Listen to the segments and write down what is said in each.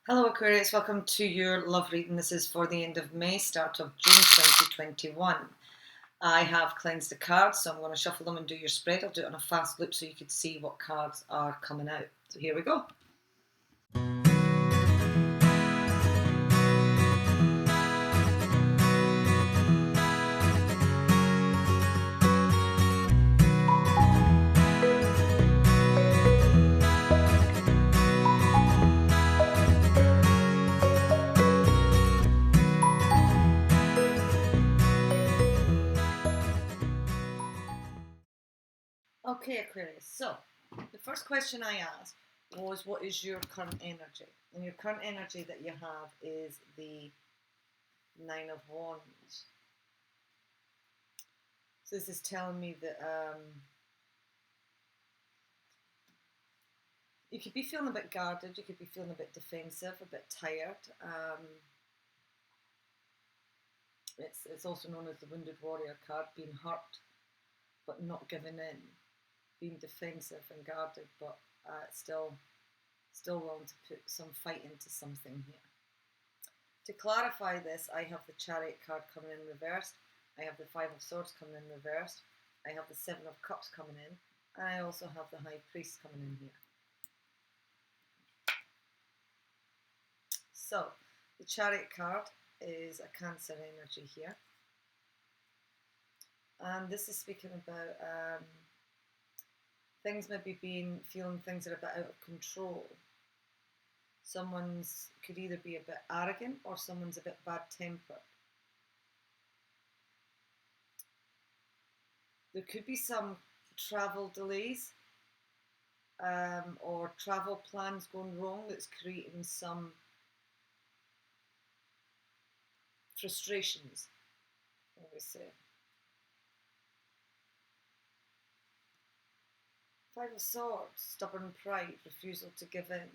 Hello Aquarius, welcome to your love reading. This is for the end of May, start of June 2021. I have cleansed the cards, so I'm going to shuffle them and do your spread. I'll do it on a fast loop so you can see what cards are coming out. So here we go. Okay Aquarius, so the first question I asked was, what is your current energy? And your current energy that you have is the Nine of Wands. So this is telling me that you could be feeling a bit guarded, you could be feeling a bit defensive, a bit tired. It's also known as the Wounded Warrior card, being hurt but not giving in, being defensive and guarded, but still willing to put some fight into something here. To clarify this, I have the Chariot card coming in reversed, I have the Five of Swords coming in reversed, I have the Seven of Cups coming in, and I also have the High Priest coming in here. So, the Chariot card is a Cancer energy here. And this is speaking about things maybe feeling things are a bit out of control. Someone's could either be a bit arrogant or someone's a bit bad-tempered. There could be some travel delays or travel plans going wrong that's creating some frustrations, I would say. Five of Swords, stubborn pride, refusal to give in.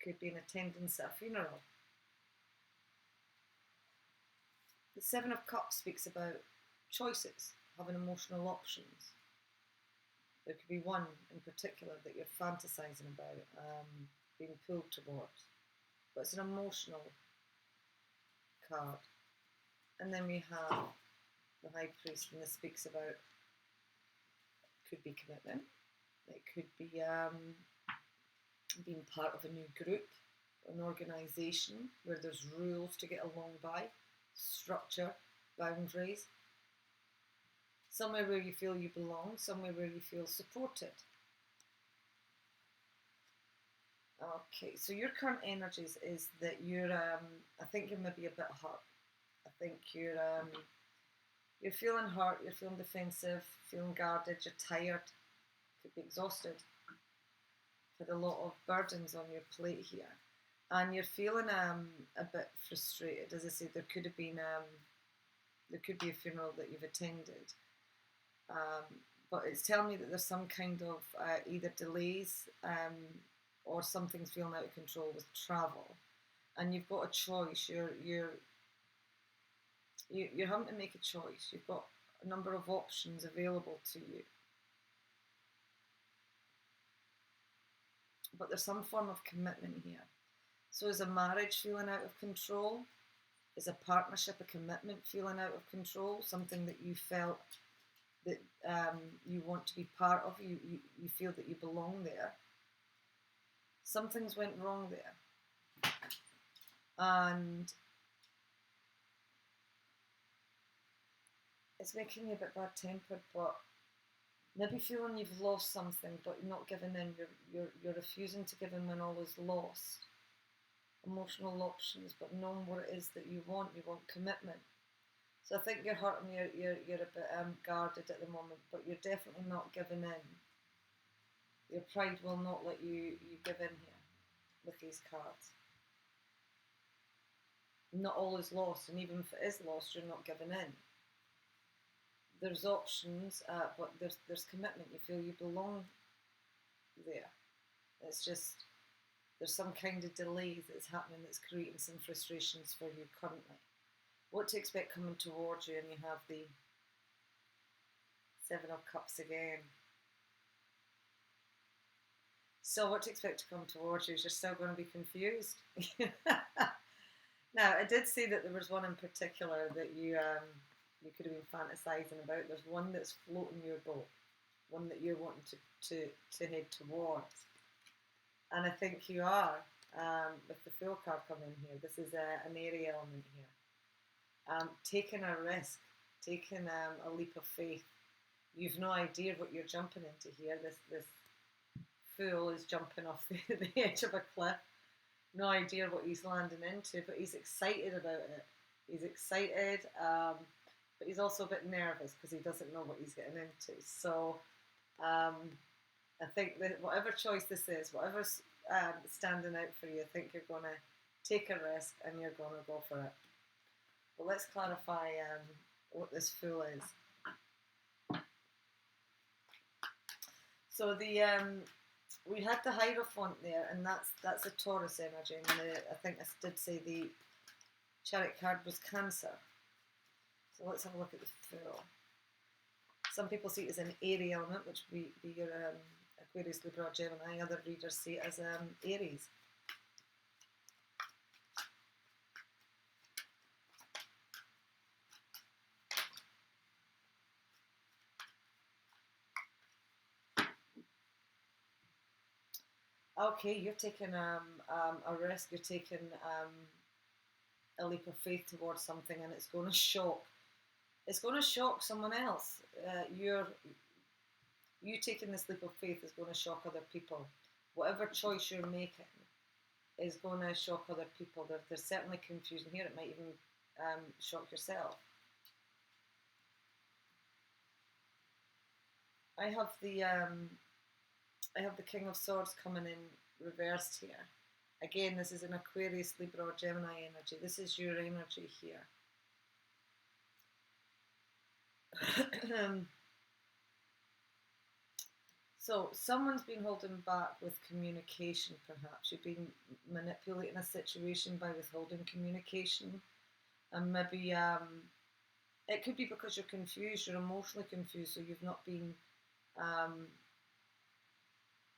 Could be an attendance at a funeral. The Seven of Cups speaks about choices, having emotional options. There could be one in particular that you're fantasizing about, being pulled towards. But it's an emotional card. And then we have the High Priest, and this speaks about, could be commitment, it could be being part of a new group, an organisation where there's rules to get along by, structure, boundaries, somewhere where you feel you belong, somewhere where you feel supported. Okay, so your current energies is that you're, I think you're maybe a bit hurt. I think you're feeling hurt, you're feeling defensive, feeling guarded, you're tired, could be exhausted. Had a lot of burdens on your plate here, and you're feeling a bit frustrated. As I say, there could be a funeral that you've attended, but it's telling me that there's some kind of either delays or something's feeling out of control with travel, and you've got a choice. You're having to make a choice. You've got a number of options available to you. But there's some form of commitment here. So is a marriage feeling out of control? Is a partnership, a commitment feeling out of control? Something that you felt that you want to be part of, you feel that you belong there. Something's went wrong there. And it's making you a bit bad-tempered, but maybe feeling you've lost something, but you're not giving in. You're refusing to give in when all is lost. Emotional options, but knowing what it is that you want. You want commitment. So I think you're hurting. You're a bit guarded at the moment, but you're definitely not giving in. Your pride will not let you give in here with these cards. Not all is lost, and even if it is lost, you're not giving in. There's options, but there's commitment. You feel you belong there. It's just, there's some kind of delay that's happening that's creating some frustrations for you currently. What to expect coming towards you, and you have the Seven of Cups again. So what to expect to come towards you is you're still going to be confused. Now, I did say that there was one in particular that you could have been fantasizing about. There's one that's floating your boat, one that you're wanting to head towards. And I think you are, with the Fool card coming in here. This is an airy element here. Taking a risk, taking a leap of faith. You've no idea what you're jumping into here. This Fool is jumping off the edge of a cliff. No idea what he's landing into, but he's excited about it. He's excited, but he's also a bit nervous because he doesn't know what he's getting into. So I think that whatever choice this is, whatever's standing out for you, I think you're going to take a risk and you're going to go for it. But let's clarify what this Fool is. So we had the Hierophant there, and that's a Taurus energy, and I think I did say the Chariot card was Cancer. So let's have a look at the Fool. Some people see it as an airy element, which would be your Aquarius, Libra, Gemini. Other readers see it as Aries. Okay, you're taking a risk, you're taking a leap of faith towards something, and it's going to shock. It's going to shock someone else. You taking this leap of faith is going to shock other people. Whatever choice you're making is going to shock other people. There's certainly confusion here. It might even shock yourself. I have the King of Swords coming in reversed here. Again, this is an Aquarius, Libra, or Gemini energy. This is your energy here. So someone's been holding back with communication, perhaps. You've been manipulating a situation by withholding communication. And maybe it could be because you're confused, you're emotionally confused, so you've not been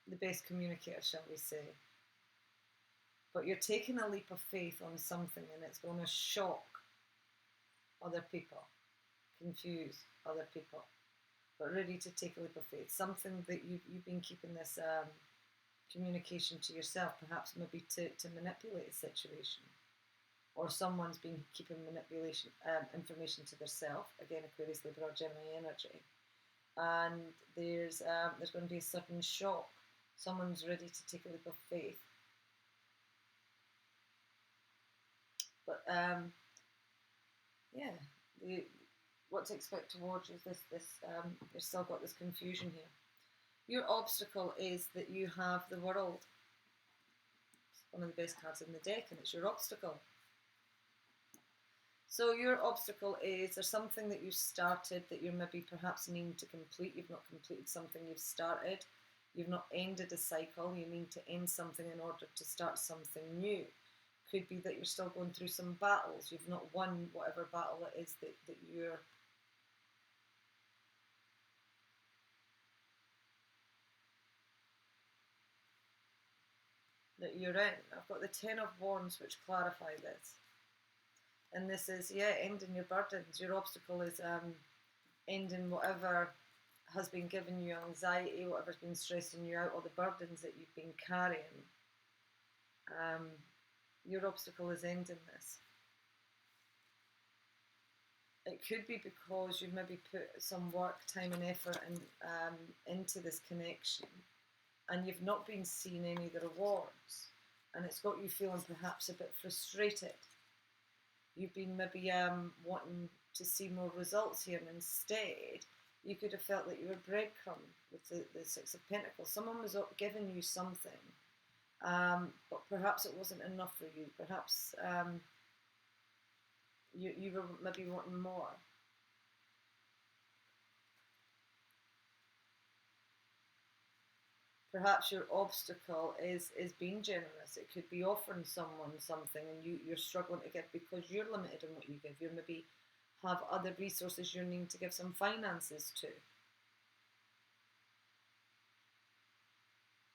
the best communicator, shall we say. But you're taking a leap of faith on something, and it's going to shock other people, confuse other people, but ready to take a leap of faith. Something that you've been keeping this communication to yourself, perhaps maybe to manipulate a situation, or someone's been keeping manipulation information to themselves. Again, Aquarius, Libra, Gemini energy, and there's going to be a sudden shock. Someone's ready to take a leap of faith. But yeah, what to expect towards you is this. You've still got this confusion here. Your obstacle is that you have the World. It's one of the best cards in the deck, and it's your obstacle. So your obstacle is there's something that you started that you're maybe perhaps needing to complete. You've not completed something you've started. You've not ended a cycle. You need to end something in order to start something new. Could be that you're still going through some battles. You've not won whatever battle it is that you're in. I've got the Ten of Wands, which clarify this. And this is, ending your burdens. Your obstacle is ending whatever has been giving you anxiety, whatever's been stressing you out, or the burdens that you've been carrying. Your obstacle is ending this. It could be because you've maybe put some work, time and effort into this connection, and you've not been seeing any of the rewards, and it's got you feeling perhaps a bit frustrated. You've been maybe wanting to see more results here, and instead you could have felt that you were breadcrumbed with the Six of Pentacles. Someone was giving you something, but perhaps it wasn't enough for you. Perhaps you were maybe wanting more. Perhaps your obstacle is being generous. It could be offering someone something and you're struggling to give because you're limited in what you give. You maybe have other resources you're needing to give some finances to.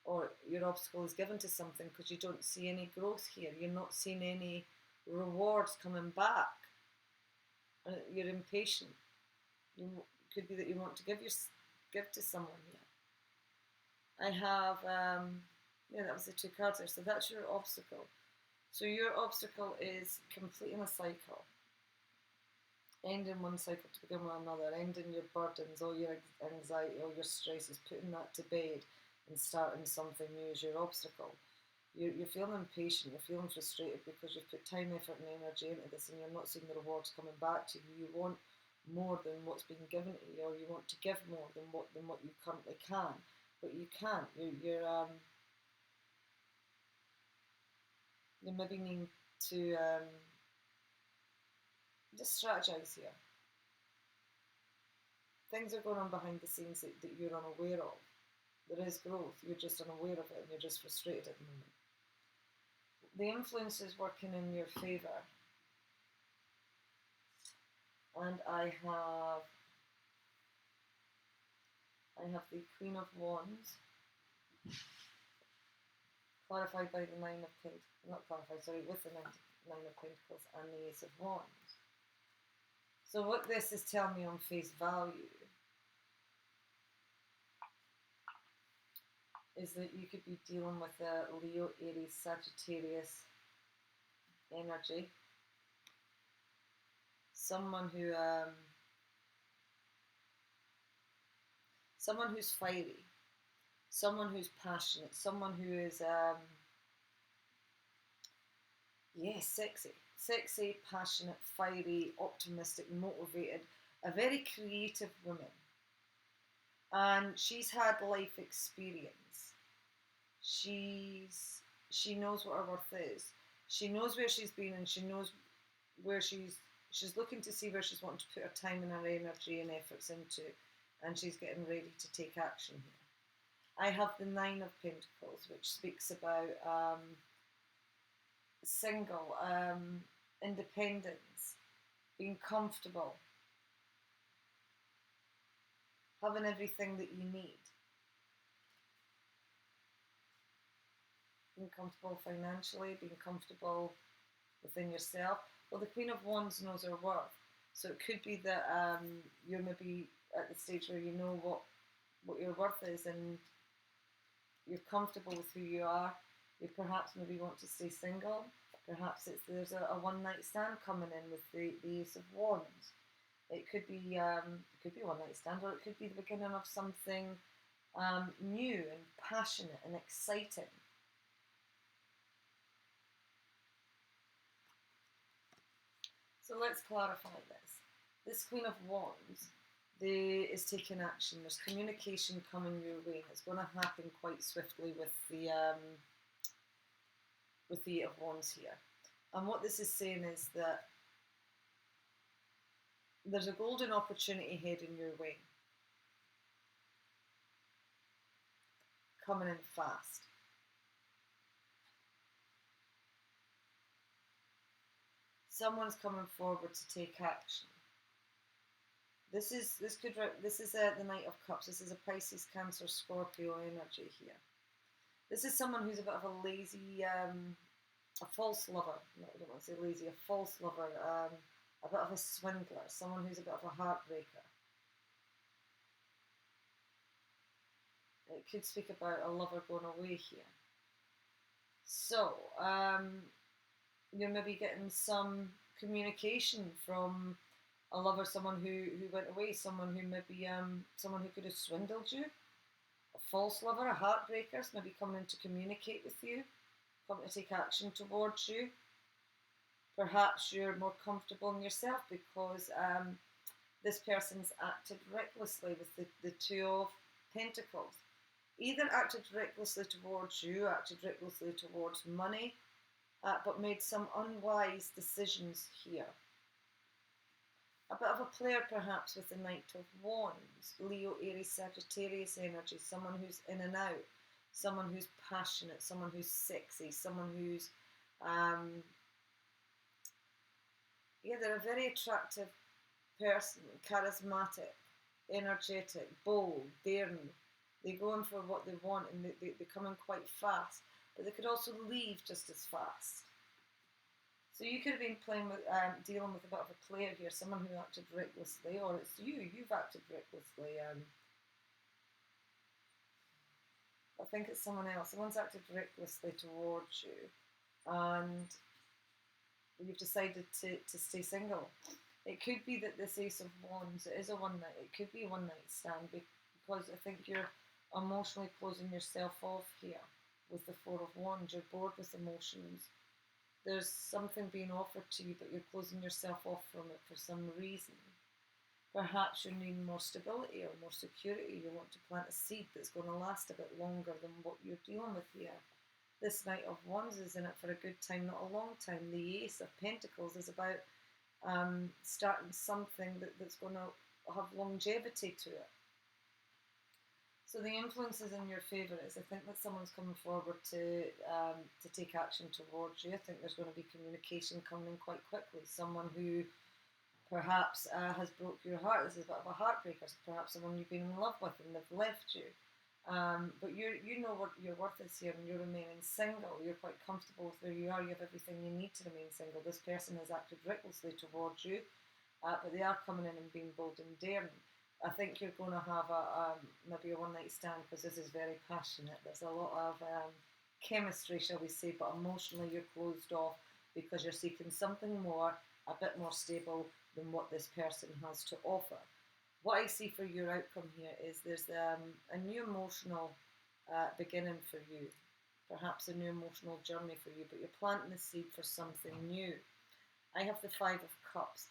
or your obstacle is given to something because you don't see any growth here. You're not seeing any rewards coming back. And you're impatient. It could be that you want to give to someone here. I have, yeah, that was the 2 cards there. So that's your obstacle. So your obstacle is completing a cycle. Ending one cycle to begin with another. Ending your burdens, all your anxiety, all your stresses, putting that to bed and starting something new is your obstacle. You're feeling impatient, you're feeling frustrated because you've put time, effort and energy into this and you're not seeing the rewards coming back to you. You want more than what's being given to you, or you want to give more than what you currently can, but you can't. You're maybe needing to just strategize here. Things are going on behind the scenes that you're unaware of. There is growth, you're just unaware of it and you're just frustrated at the moment. The influence is working in your favour. And I have the Queen of Wands, clarified by the 9 of Pentacles, not clarified, sorry, with the 9 of Pentacles and the Ace of Wands. So what this is telling me on face value is that you could be dealing with a Leo, Aries, Sagittarius energy. Someone who's fiery, someone who's passionate, someone who is sexy, passionate, fiery, optimistic, motivated, a very creative woman. And she's had life experience. She knows what her worth is. She knows where she's been and she knows where she's looking to see where she's wanting to put her time and her energy and efforts into, and she's getting ready to take action here. I have the 9 of Pentacles, which speaks about single, independence, being comfortable, having everything that you need, being comfortable financially, being comfortable within yourself. Well, the Queen of Wands knows her worth, so it could be that you're maybe at the stage where you know what your worth is and you're comfortable with who you are. You perhaps maybe want to stay single. Perhaps there's a one-night stand coming in with the Ace of Wands. It could be a one-night stand, or it could be the beginning of something new and passionate and exciting. So let's clarify this. This Queen of Wands is taking action. There's communication coming your way. It's going to happen quite swiftly with the 8 of Wands here. And what this is saying is that there's a golden opportunity heading your way, coming in fast. Someone's coming forward to take action. This is the Knight of Cups. This is a Pisces, Cancer, Scorpio energy here. This is someone who's a bit of a lazy, a false lover. No, I don't want to say lazy. A false lover. A bit of a swindler. Someone who's a bit of a heartbreaker. It could speak about a lover going away here. So, you're maybe getting some communication from a lover, someone who went away, someone who maybe, someone who could have swindled you, a false lover, a heartbreaker, is maybe coming in to communicate with you, coming to take action towards you. Perhaps you're more comfortable in yourself because this person's acted recklessly with the 2 of Pentacles. Either acted recklessly towards you, acted recklessly towards money, but made some unwise decisions here. A bit of a player perhaps with the Knight of Wands, Leo, Aries, Sagittarius energy, someone who's in and out, someone who's passionate, someone who's sexy, someone who's, they're a very attractive person, charismatic, energetic, bold, daring, They go in for what they want, and they come in quite fast, but they could also leave just as fast. So you could have been playing with, dealing with a bit of a player here, someone who acted recklessly, or it's you've acted recklessly. I think it's someone else. Someone's acted recklessly towards you, and you've decided to stay single. It could be that this Ace of Wands, it is a one night, it could be a one night stand, because I think you're emotionally closing yourself off here with the Four of Wands. You're bored with emotions. There's something being offered to you, but you're closing yourself off from it for some reason. Perhaps you're needing more stability or more security. You want to plant a seed that's going to last a bit longer than what you're dealing with here. This Knight of Wands is in it for a good time, not a long time. The Ace of Pentacles is about starting something that's going to have longevity to it. So the influence is in your favour. I think that someone's coming forward to take action towards you. I think there's going to be communication coming in quite quickly. Someone who perhaps has broke your heart. This is a bit of a heartbreaker. Perhaps someone you've been in love with and they've left you. But you know what your worth is here, and you're remaining single. You're quite comfortable with where you are. You have everything you need to remain single. This person has acted recklessly towards you, but they are coming in and being bold and daring. I think you're going to have maybe a one night stand, because this is very passionate. There's a lot of chemistry, shall we say, but emotionally you're closed off because you're seeking something more, a bit more stable than what this person has to offer. What I see for your outcome here is there's a new emotional beginning for you, perhaps a new emotional journey for you, but you're planting the seed for something new. I have the Five of Cups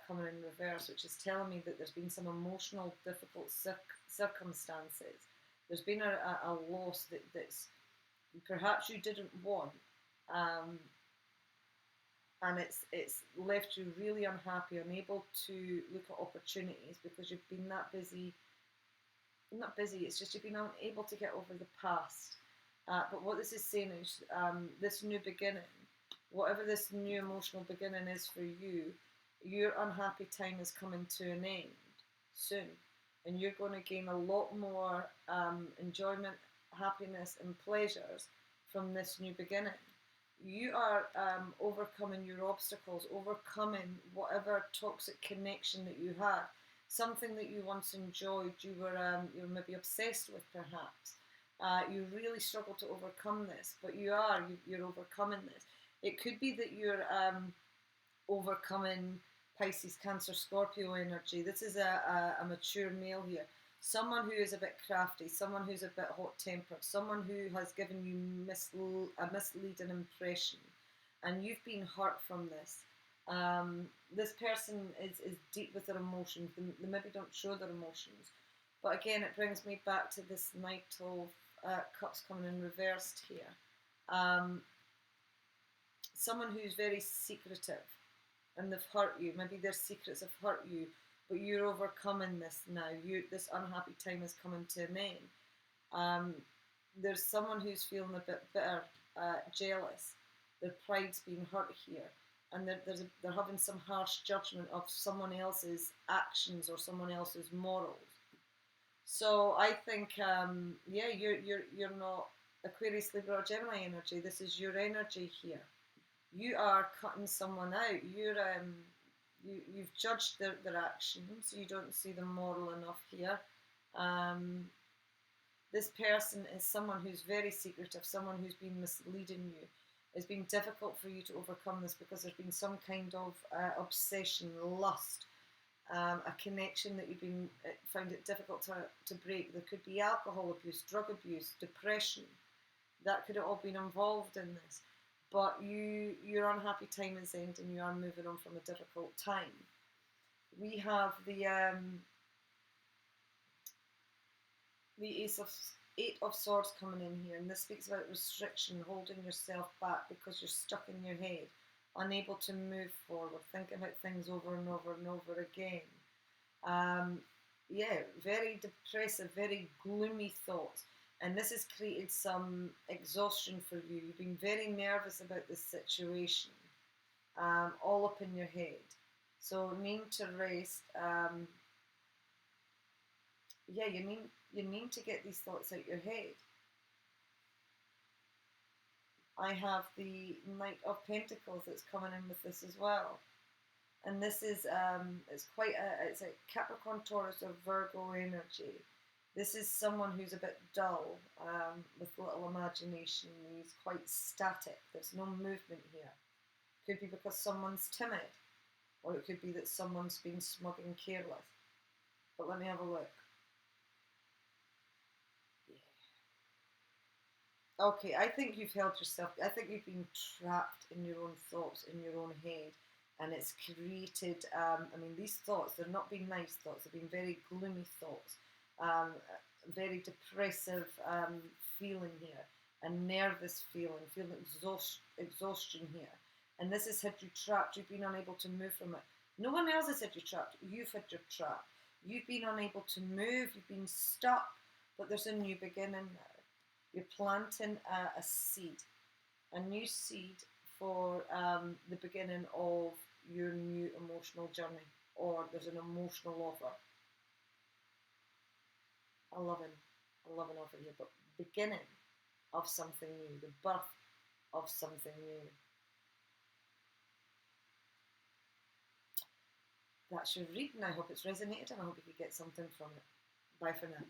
coming in reverse, which is telling me that there's been some emotional, difficult circumstances. There's been a loss that's perhaps you didn't want, and it's left you really unhappy, unable to look at opportunities because you've been that busy. Not busy, it's just you've been unable to get over the past. But what this is saying is this new beginning, whatever this new emotional beginning is for you, your unhappy time is coming to an end soon. And you're going to gain a lot more enjoyment, happiness and pleasures from this new beginning. You are overcoming your obstacles, overcoming whatever toxic connection that you had, something that you once enjoyed, you were maybe obsessed with perhaps. You really struggle to overcome this, but you're overcoming this. It could be that you're overcoming Pisces, Cancer, Scorpio energy. This is a mature male here. Someone who is a bit crafty, someone who's a bit hot-tempered, someone who has given you a misleading impression, and you've been hurt from this. This person is deep with their emotions. They maybe don't show their emotions. But again, it brings me back to this Knight of Cups coming in reversed here. Someone who's very secretive, and they've hurt you. Maybe their secrets have hurt you, but you're overcoming this now. This unhappy time is coming to an end. There's someone who's feeling a bit bitter, jealous. Their pride's being hurt here, and they're having some harsh judgment of someone else's actions or someone else's morals. So I think, you're not Aquarius, Libra, or Gemini energy. This is your energy here. You are cutting someone out. You've judged their actions. You don't see them moral enough here. This person is someone who's very secretive, someone who's been misleading you. It's been difficult for you to overcome this because there's been some kind of obsession, lust, a connection that you've been found it difficult to break. There could be alcohol abuse, drug abuse, depression. That could have all been involved in this. But your unhappy time is ending, and you are moving on from a difficult time. We have the Eight of Swords coming in here, and this speaks about restriction, holding yourself back because you're stuck in your head, unable to move forward, thinking about things over and over and over again. Very depressive, very gloomy thoughts. And this has created some exhaustion for you. You've been very nervous about this situation, all up in your head. So need to rest. You you need to get these thoughts out your head. I have the Knight of Pentacles that's coming in with this as well. And this is, it's a Capricorn, Taurus, or Virgo energy. This is someone who's a bit dull, with little imagination. He's quite static. There's no movement here. Could be because someone's timid, or it could be that someone's been smug and careless. But let me have a look. Yeah. Okay, I think you've held yourself, I think you've been trapped in your own thoughts, in your own head, and it's created, I mean, these thoughts, they've not been nice thoughts, they've been very gloomy thoughts, very depressive feeling here, a nervous feeling exhaustion here. And this has had you trapped. You've been unable to move from it. No one else has had you trapped. You've had your trap. You've been unable to move. You've been stuck. But there's a new beginning now. You're planting a seed, a new seed for the beginning of your new emotional journey, or there's an emotional offer. I love an offer here, but beginning of something new, the birth of something new. That's your reading. I hope it's resonated and I hope you could get something from it. Bye for now.